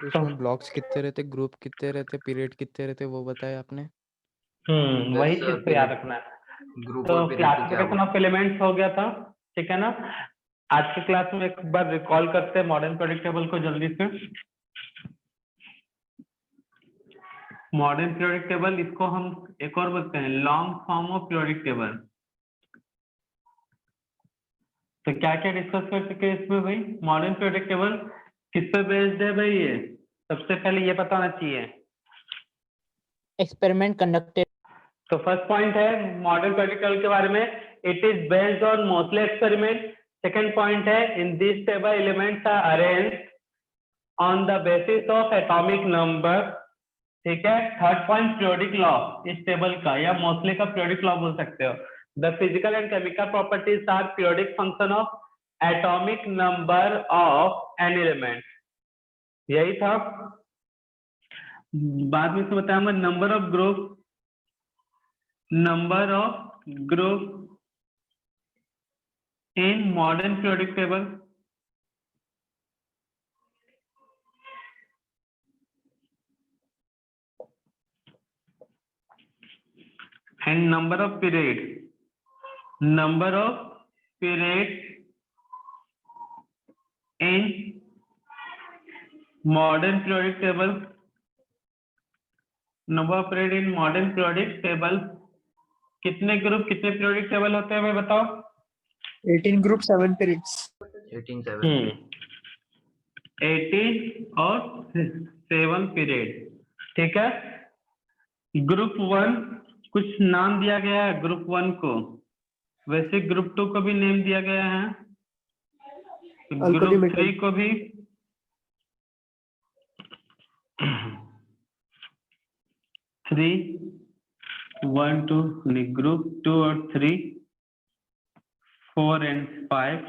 और तो उसमें ब्लॉक्स कितने रहते, ग्रुप कितने रहते, पीरियड कितने रहते, वो बताया आपने। वही सर चीज तो याद पीरियड, रखना है। ग्रुप तो और पीरियड की क्या क्लासिफिकेशन हुआ? ऑफ एलिमेंट्स हो गया था, ठीक है ना। आज की क्लास में एक बार रिकॉल करते हैं मॉडर्न पीरियोडिक टेबल को जल्दी से। मॉडर्न पीरियोडिक टेबल, इसको हम एक और बोलते हैं long form of periodic table. तो क्या क्या डिस्कस कर चुके हैं इसमें भाई। मॉडर्न पीरियोडिक टेबल किस पे बेस्ड है भाई, ये सबसे पहले ये पता होना चाहिए। Experiment conducted. तो फर्स्ट पॉइंट है मॉडर्न पीरियोडिक टेबल के बारे में, it is based on mostly experiment. Second point है in this table elements are arranged on the basis of atomic number, ठीक है। थर्ड पॉइंट पीरियोडिक लॉ इस table का, या मोस्टली का पीरियोडिक लॉ बोल सकते हो। The physical and chemical properties are periodic function of atomic number of an element. यही था। बाद में से बताया मैं number of group in modern periodic table. and number of period in modern periodic table, number of period in modern periodic table। कितने group कितने periodic table होते हैं भाई बताओ। 18 group 7 periods। 18 18 और 7 पीरियड, ठीक है। ग्रुप 1 कुछ नाम दिया गया है ग्रुप 1 को, वैसे ग्रुप 2 को भी नेम दिया गया है, Alkali ग्रुप metal। 3 को भी। थ्री 1 2 ग्रुप 2 और 3, 4 and 5।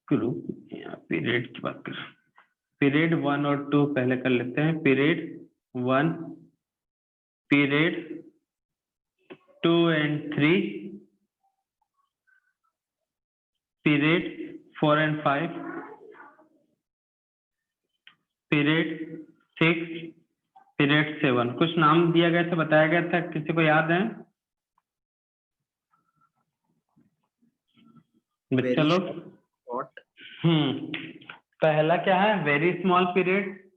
ग्रुप पीरियड की बात कर, पीरियड 1 और 2 पहले कर लेते हैं। Period 1, period 2 and 3, period 4 and 5, period 6, period 7। कुछ नाम दिया गया था, बताया गया था, किसी को याद है बच्चा लोग। पहला क्या है, very small period,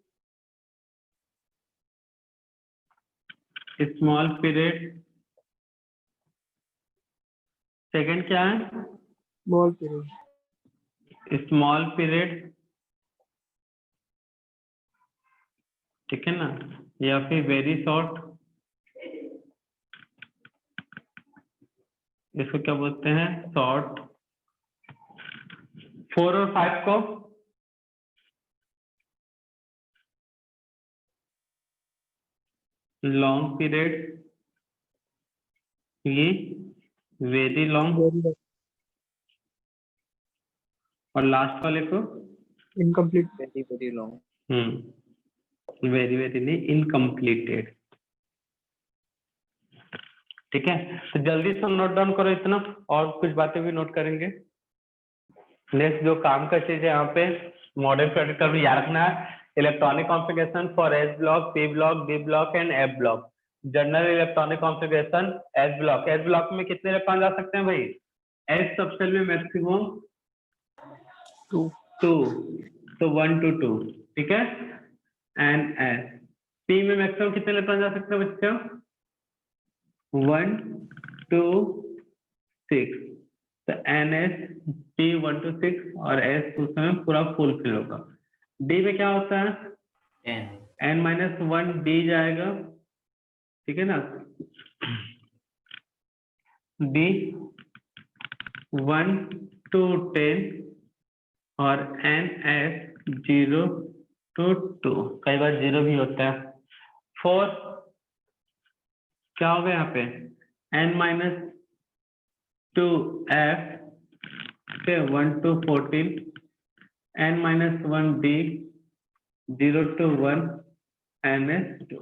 small period. Second क्या है, Small period। स्मॉल पीरियड, ठीक है ना, या फिर वेरी शॉर्ट, इसको क्या बोलते हैं, शॉर्ट। 4 और 5 को लॉन्ग पीरियड, ये वेरी लॉन्ग, Very और लास्ट वाले को incomplete। Very long. Very very नहीं, इनकम्प्लीटेड, ठीक है। तो जल्दी से नोट डाउन करो इतना, और कुछ बातें भी नोट करेंगे। नेक्स्ट जो काम का चीज है यहाँ पे मॉडर्न पीरियोडिक टेबल याद रखना है, electronic configuration for S block, P block, D block and F block. General electronic configuration S block. S block में कितने इलेक्ट्रॉन जा सकते हैं भाई, एस सबसेल में मैक्सिमम 2। 2, तो 1 to 2, ठीक है। एंड एस पी में मैक्सिमम कितने इलेक्ट्रॉन जा सकते हैं बच्चों, 1 to 6। तो एन एस पी 1 to 6 और एस उस समय पूरा फुल फिल होगा। डी में क्या होता है, n-1 डी जाएगा, ठीक है ना। डी 1 to 10 और एन एस 0 to 2, कई बार 0 भी होता है। 4 क्या होगा यहाँ पे, n-2 एफ से 1 to 14, n-1 D 0 to 1 ns2,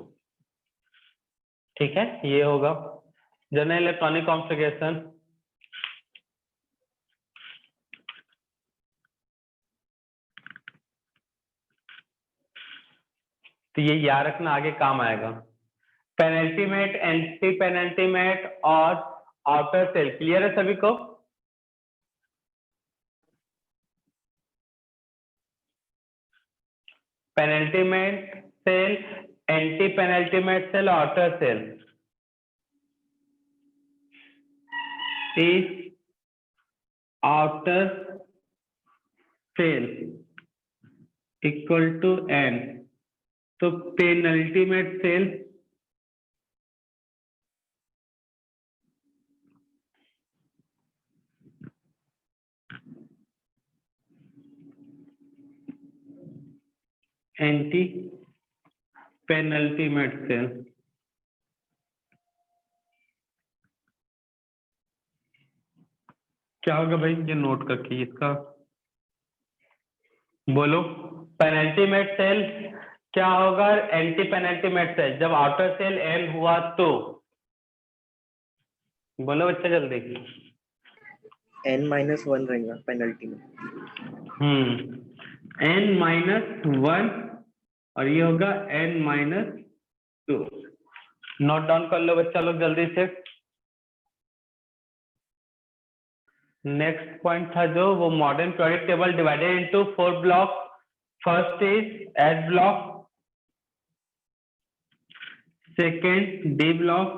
ठीक है। ये होगा जनरल इलेक्ट्रॉनिक कॉन्फ़िगरेशन। तो ये याद रखना, आगे काम आएगा। पेनल्टीमेट, एंटी पेनल्टीमेट और आउटर सेल, क्लियर है सभी को? Penultimate cell, anti penultimate cell, outer cell is outer cell equal to n, तो penultimate cell anti penultimate cell, क्या होगा भाई? ये नोट करके इसका बोलो। पेनल्टीमेट सेल क्या होगा? Anti penultimate cell. जब आउटर सेल एन हुआ तो बोलो बच्चा जल्दी। n-1 रहेगा पेनल्टी में। n-1 और ये होगा n-2। नोट डाउन कर लो बच्चा लोग जल्दी से। नेक्स्ट पॉइंट था जो वो modern periodic table divided into 4 block. First is S block, second D block,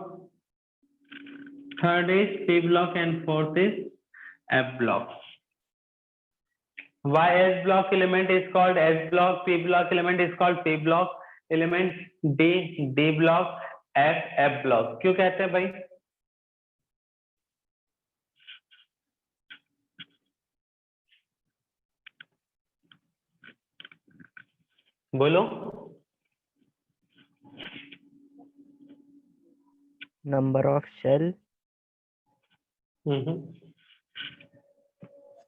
third is P block and fourth is F block. Why S block element is called S block, P block element is called P block element, D block, F block क्यों कहते हैं भाई? बोलो। Number of shell.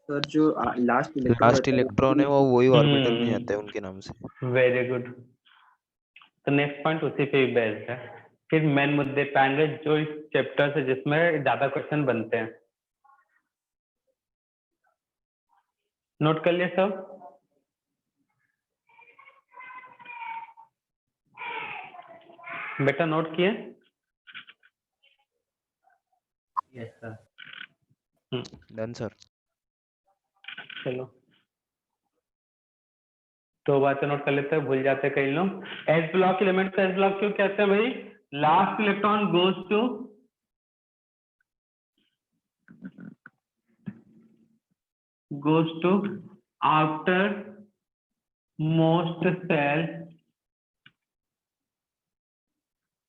Sir जो last electron है वो वही orbital में जाता है उनके नाम से। Very good. तो नेक्स्ट पॉइंट उसी पे बेस्ड है। फिर मेन मुद्दे पे आएंगे जो इस चैप्टर से जिसमें ज्यादा क्वेश्चन बनते हैं। नोट कर लिया सब? बेटा नोट किए? Yes sir. Done sir. चलो तो बातें नोट कर लेते हैं, भूल जाते हैं कई लोग। S block element S block क्यों कहते हैं भाई? Last electron goes to outer most cell,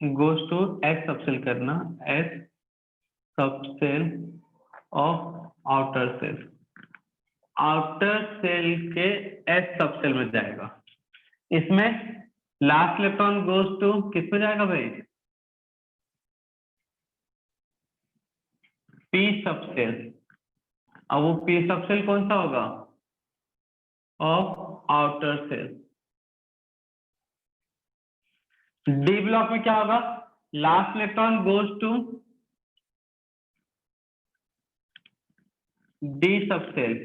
goes to S subcell करना, S subcell of outer cell, outer cell के S सबसेल में जाएगा। इसमें लास्ट इलेक्ट्रॉन गोज टू किस में जाएगा भाई? P subcell. अब वो P सबसेल कौन सा होगा? Of outer cell. D block में क्या होगा? Last electron goes to D subcell,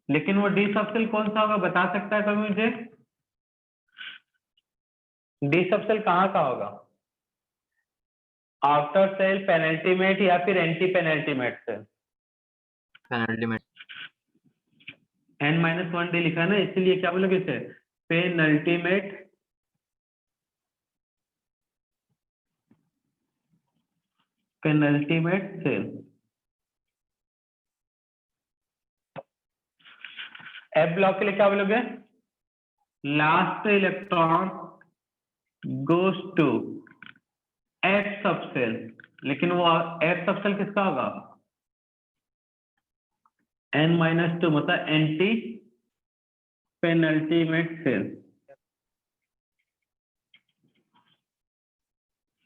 लेकिन वो डी सबसेल कौन सा होगा बता सकता है कोई मुझे? डी सबसेल कहाँ का होगा? आउटर सेल, पेनल्टीमेट या फिर anti penultimate cell? Penultimate. n-1 D लिखा है ना, इसलिए क्या बोलोगे इसे? Penultimate shell. एफ ब्लॉक के लिए क्या बोलोगे? Last electron goes to F subcell, लेकिन वो एफ सबसेल किसका होगा? n-2 मतलब एंटी पेनल्टीमेट सेल।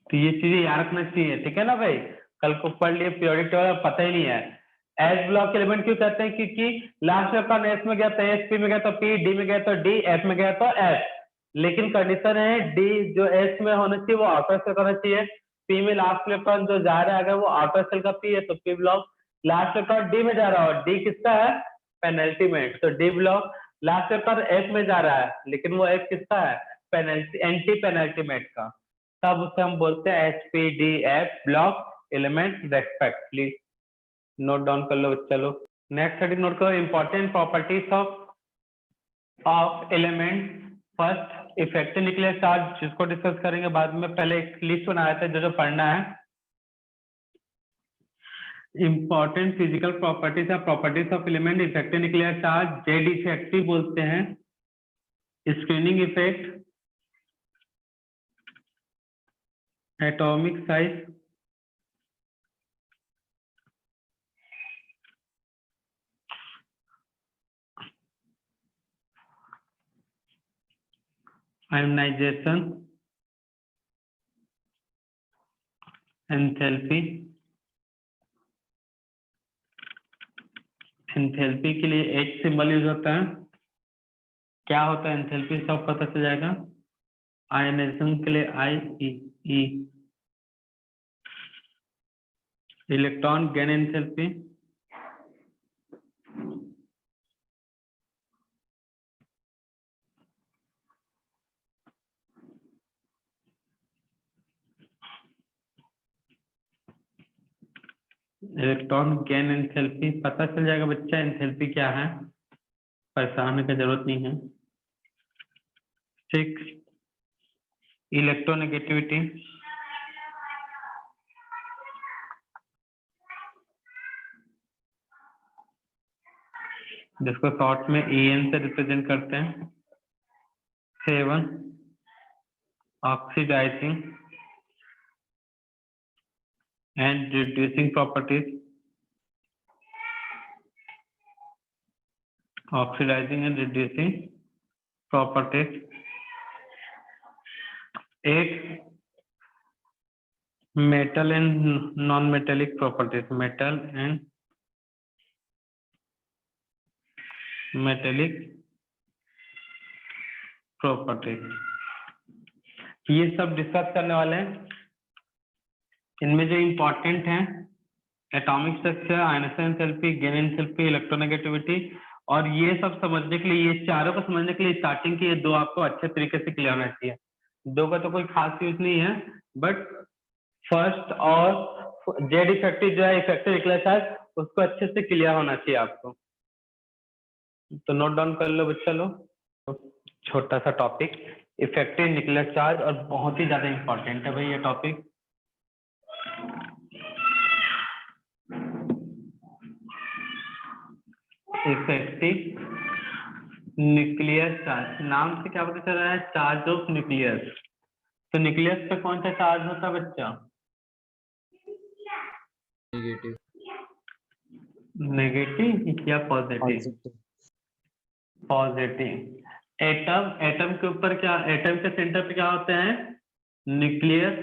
तो ये चीजें याद रखना चाहिए, ठीक है ना भाई? कल को पढ़ लिए पीरियोडिक टेबल, पता ही नहीं है। एस ब्लॉक एलिमेंट क्यों कहते हैं? क्योंकि लास्ट इलेक्ट्रॉन एस में गया तो एस, पी में गया तो पी, डी में गया तो डी, एफ में गया तो एफ। लेकिन कंडीशन है डी जो एस में होना चाहिए वो आउटर सेल का होना चाहिए। पी में लास्ट इलेक्ट्रॉन जो जा रहा है अगर वो आउटर सेल का पी है तो P block. Last electron D में जा रहा है, डी किसका है? पेनल्टीमेट, तो D block. Last electron F में जा रहा है लेकिन वो एफ किसका है? पेनल्टी एंटी पेनल्टीमेट का, तब उसे हम बोलते हैं SPDF block element respectively. Note down कर लो बच्चा लोग। नेक्स्ट हेडिंग नोट करो, important properties of element. First effective nuclear charge, जिसको डिस्कस करेंगे बाद में, पहले एक लिस्ट बनाया था जो पढ़ना है। इंपॉर्टेंट फिजिकल प्रॉपर्टीज या properties of element, effective nuclear charge, Z effective बोलते हैं, screening effect, atomic size, ionisation, enthalpy. Enthalpy के लिए H सिंबल यूज होता है। क्या होता है एंथैल्पी, सब पता चल जाएगा। आयनाइजेशन के लिए IE। Electron gain enthalpy, electron gain enthalpy पता चल जाएगा बच्चा, एंथैल्पी क्या है, परेशान होने की जरूरत नहीं है। 6 इलेक्ट्रोनेगेटिविटी, जिसको शॉर्ट में EN से रिप्रेजेंट करते हैं। 7 oxidising and reducing properties, oxidising and reducing properties. 8 metal and non metallic properties, metal and metallic properties, ये सब डिस्कस करने वाले हैं। इनमें जो इंपॉर्टेंट हैं, atomic structure, ionisation enthalpy, gain enthalpy, electronegativity, और ये सब समझने के लिए, ये चारों को समझने के लिए स्टार्टिंग के ये दो आपको अच्छे तरीके से क्लियर होना चाहिए। दो का तो कोई खास यूज नहीं है, बट फर्स्ट और जेड इफेक्टिव जो है इफेक्टिव न्यूक्लियर चार्ज, उसको अच्छे से क्लियर होना चाहिए आपको। तो नोट डाउन कर लो बच्चा लोग। छोटा सा टॉपिक इफेक्टिव न्यूक्लियर चार्ज, और बहुत ही ज्यादा इंपॉर्टेंट है भाई ये टॉपिक। इफेक्टिव न्यूक्लियर चार्ज, नाम से क्या पता चल रहा है, चार्ज ऑफ न्यूक्लियस। तो न्यूक्लियस पे कौन सा चार्ज होता है बच्चा? नेगेटिव। नेगेटिव या पॉजिटिव? पॉजिटिव। एटम के ऊपर क्या, एटम के सेंटर पे क्या होते हैं, न्यूक्लियस,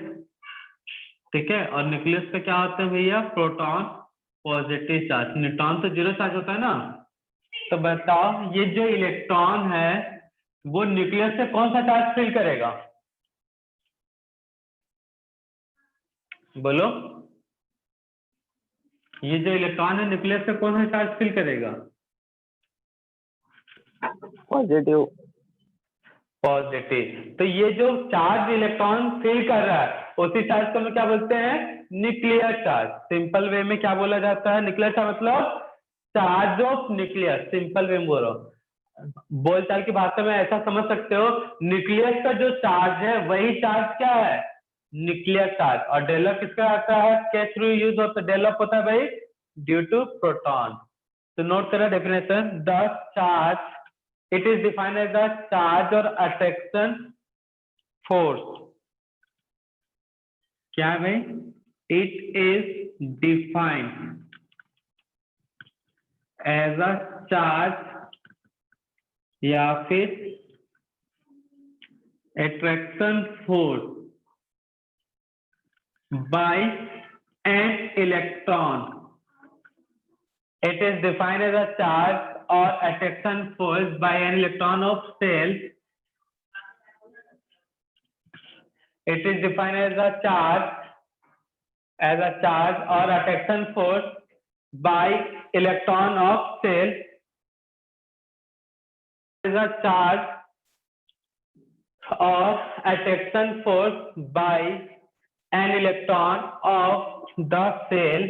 ठीक है, और न्यूक्लियस पे क्या होते हैं भैया, प्रोटॉन, पॉजिटिव चार्ज। न्यूट्रॉन तो जीरो चार्ज होता है ना। तो बताओ ये जो इलेक्ट्रॉन है वो न्यूक्लियस से कौन सा चार्ज फिल करेगा, बोलो। ये जो इलेक्ट्रॉन है न्यूक्लियस से कौन सा चार्ज फिल करेगा? पॉजिटिव। पॉजिटिव। तो ये जो चार्ज इलेक्ट्रॉन फिल कर रहा है उसी चार्ज को हम क्या बोलते हैं, न्यूक्लियर चार्ज। सिंपल वे में क्या बोला जाता है, न्यूक्लियर चार्ज मतलब charge of nucleus. Simple way में बोलो, बोलचाल की भाषा में ऐसा समझ सकते हो, न्यूक्लियस का जो चार्ज है वही चार्ज क्या है, न्यूक्लियर चार्ज। और डेवलप किसका आता है, के थ्रू यूज होता है, डेवलप होता है भाई ड्यू टू प्रोटॉन। तो नोट करो definition, the charge, it is defined as the charge or attraction force। क्या है भाई, it is defined as a charge या फिर attraction force by an electron। It is defined as a charge or attraction force by an electron of cell। It is defined as a charge or attraction force by electron of cell। Is a charge or attraction force by an electron of the cell.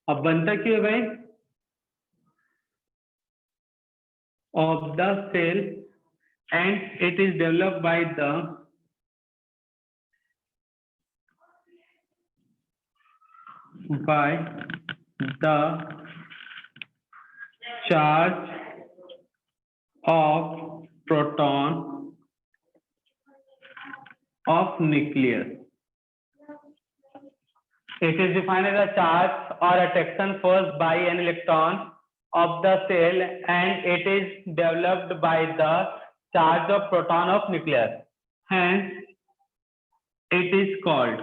अब बनता क्यों है भाई? Of the cell, and it is developed by the charge of proton of nucleus. It is defined as a charge or attraction force by an electron of the cell, and it is developed by the charge of proton of nucleus. Hence, it is called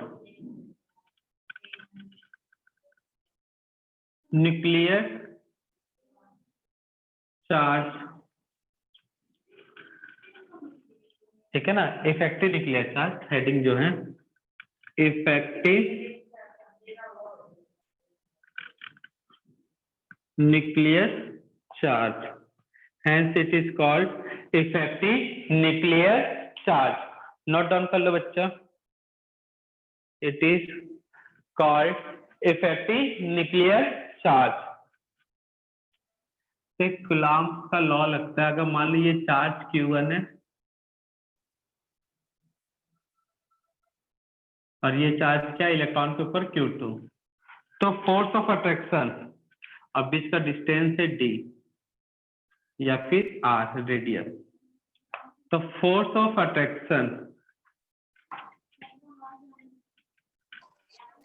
nuclear charge. ठीक है ना? Effective nuclear charge heading जो है effective nuclear charge. Hence it is called effective nuclear charge. Note down कर लो बच्चा. It is called effective nuclear charge. एक Coulomb का law लगता है. अगर मान लो ये चार्ज Q1 है और ये चार्ज क्या इलेक्ट्रॉन के ऊपर Q2, तो फोर्स ऑफ अट्रैक्शन, अब इसका डिस्टेंस है d या फिर r रेडियस, तो force of attraction.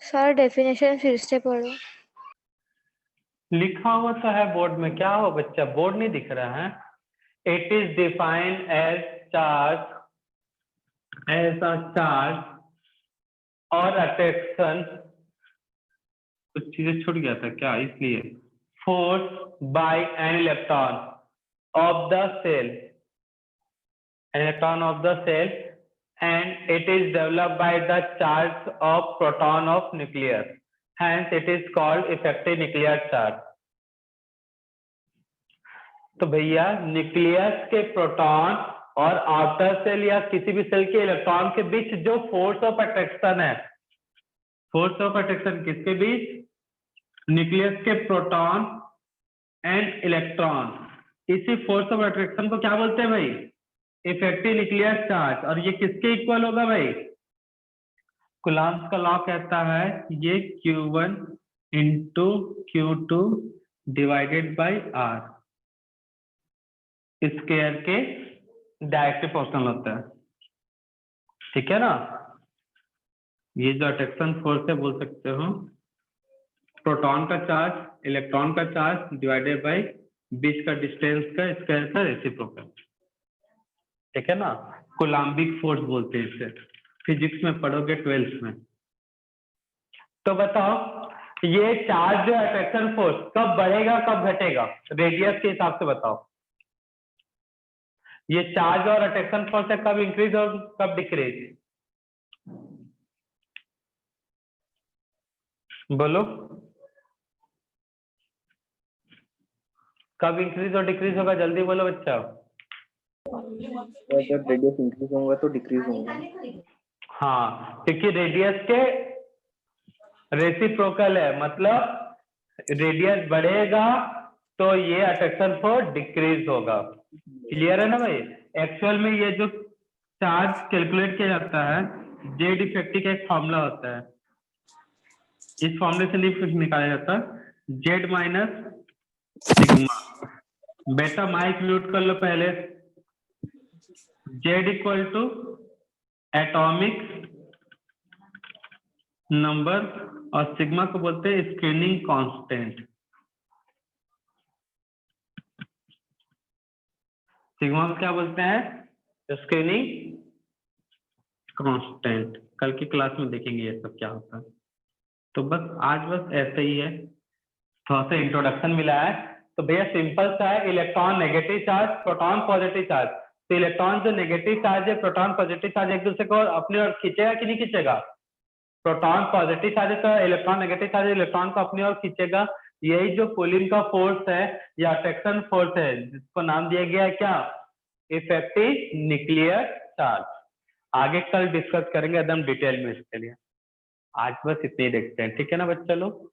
Sir definition फिर से पढ़ो. लिखा हुआ तो है बोर्ड में. क्या हो बच्चा, बोर्ड नहीं दिख रहा है? It is defined as charge, as a charge और अट्रैक्शन. कुछ चीजें छूट गया था क्या, इसलिए force by an electron of the cell, an electron of the cell, and it is developed by the charge of proton of nucleus. Hence it is called effective nuclear charge. तो भैया nucleus के proton और outer cell या किसी भी cell के electron के बीच जो फोर्स ऑफ अट्रैक्शन है, फोर्स ऑफ अट्रैक्शन किसके बीच? न्यूक्लियस के प्रोटॉन एंड इलेक्ट्रॉन. इसी फोर्स ऑफ अट्रैक्शन को क्या बोलते हैं भाई? Effective nuclear charge. और ये किसके इक्वल होगा भाई? कूलॉम्स का लॉ कहता है ये Q1 into Q2 divided by R square के डायरेक्टली प्रोपोर्शनल होता है. ठीक है ना? ये जो अट्रैक्शन फोर्स है बोल सकते हो प्रोटॉन का चार्ज इलेक्ट्रॉन का चार्ज डिवाइडेड बाय बीच का डिस्टेंस का स्क्वायर का रेसिप्रोकल. ठीक है ना? कूलम्बिक फोर्स बोलते हैं इसे. फिजिक्स में पढ़ोगे 12th में. तो बताओ ये चार्ज जो अट्रैक्शन फोर्स कब बढ़ेगा कब घटेगा? रेडियस के हिसाब से बताओ. ये चार्ज और अट्रैक्शन फोर्स है, कब इंक्रीज और कब डिक्रीज? बोलो कब इंक्रीज और डिक्रीज होगा? जल्दी बोलो बच्चा. जब रेडियस इंक्रीज होगा तो डिक्रीज होगा. हाँ, क्योंकि रेडियस के रेसिप्रोकल है, मतलब रेडियस बढ़ेगा तो ये अट्रैक्शन फोर्स डिक्रीज होगा. क्लियर है ना भाई? एक्चुअल में ये जो चार्ज कैलकुलेट किया जाता है जेड इफेक्टिव का एक फॉर्मूला होता है. इस फॉर्मूले से नहीं निकाला जाता. Z minus sigma. बेटा माइक म्यूट कर लो पहले. Z equal to atomic number और सिग्मा को बोलते हैं स्क्रीनिंग कांस्टेंट. सिग्मा को क्या बोलते हैं? Screening constant. कल की क्लास में देखेंगे ये सब क्या होता है. तो बस ऐसे ही है, थोड़ा सा इंट्रोडक्शन मिला है. तो भैया सिंपल सा है, electron negative charge proton positive charge. तो इलेक्ट्रॉन जो नेगेटिव चार्ज है प्रोटॉन पॉजिटिव चार्ज एक दूसरे को अपनी ओर खींचेगा कि नहीं खींचेगा? प्रोटॉन पॉजिटिव चार्ज है तो इलेक्ट्रॉन नेगेटिव चार्ज इलेक्ट्रॉन को अपनी ओर खींचेगा. यही जो पुलिंग का फोर्स है या अट्रैक्शन फोर्स है जिसको नाम दिया गया है क्या? Effective nuclear charge. आगे कल डिस्कस करेंगे एकदम डिटेल में इसके लिए। आज बस इतने ही देखते हैं, ठीक है ना बच्चे लोग।